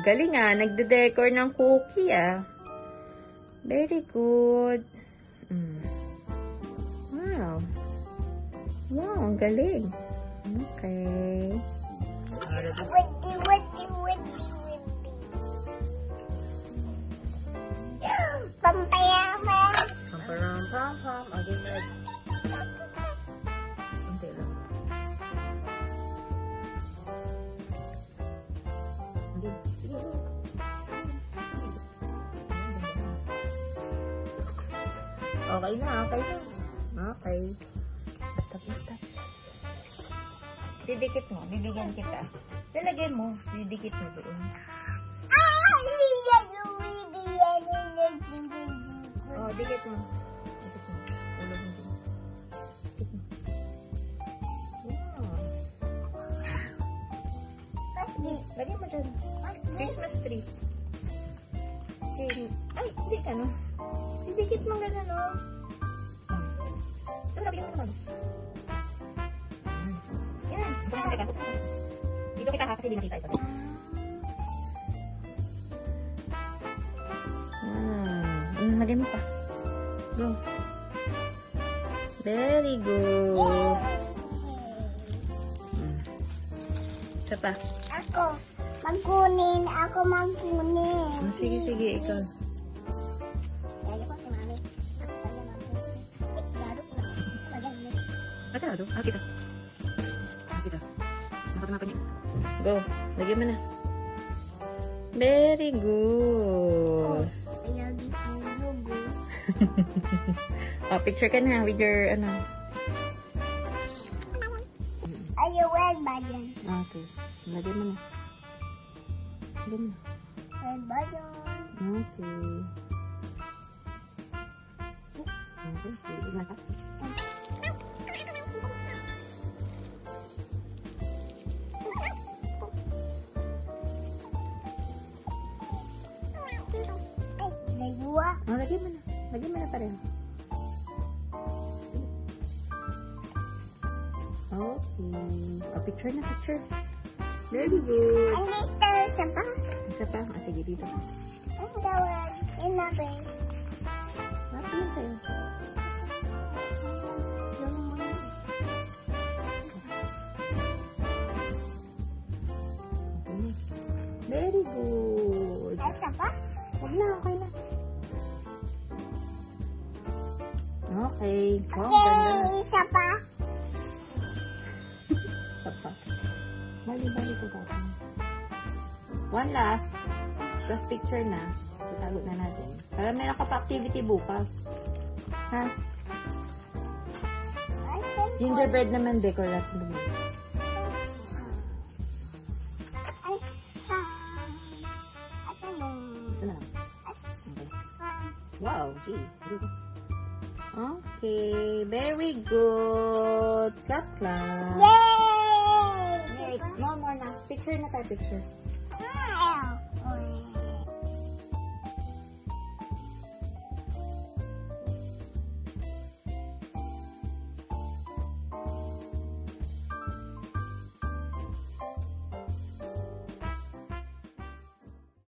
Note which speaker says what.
Speaker 1: Galing ah. Nagde-decor ng cookie ah. Very good. Wow. Wow, ang galing. Okay.
Speaker 2: Pampayaman.
Speaker 1: Pamparam-pam-pam. Okay, good. Hindi lang. Hindi. Sige. Okay na, okay na. Okay. Basta. Didikit mo, bibigyan kita. Lalagyan mo, didikit mo doon. Oh, dikit mo. Dikit mo. Ulog mo. Dikit mo. Wow. Lagyan mo dyan. Christmas tree. Ay, hindi ka no. Didikit mo gano'n no. Ito, lagyan mo naman. Yan. Pumasok ka. Dito kita ha, kasi di nakita ito. Lagyan mo pa. Go. Very good. Isa pa.
Speaker 2: Ako magkunin.
Speaker 1: Sige, ikaw. Kita. Nakatanapan niya. Go. Lagyan mo na. Very good. Oh, picture ka na with your, ano.
Speaker 2: Are you red button?
Speaker 1: Okay. Lagyan mo na. Lagyan mo na.
Speaker 2: Red button.
Speaker 1: Okay. Oh, lagyan mo na. Lagyan mo na pa rin. Okay. Oh, picture na, picture. Very good.
Speaker 2: Ang gusto, isa pa?
Speaker 1: Isa pa? Ah, sige, dito.
Speaker 2: Ang tawag. Inabi.
Speaker 1: Mati yun sa'yo. Okay. Very good.
Speaker 2: Isa pa?
Speaker 1: Huwag na, okay na. Okay. Oh,
Speaker 2: Okay,
Speaker 1: ganda na.
Speaker 2: isa pa?
Speaker 1: Isa pa. Bali ko tayo. One last picture na. Itago na natin. Para meron ka pa activity bukas. Ha? Gingerbread naman, decorate mo.
Speaker 2: Asa mo?
Speaker 1: Ito na lang. Okay. Wow, gee. Okay, very good. Clap, clap.
Speaker 2: Yay!
Speaker 1: Wait, more na. Picture na tayo, picture.
Speaker 2: Wow!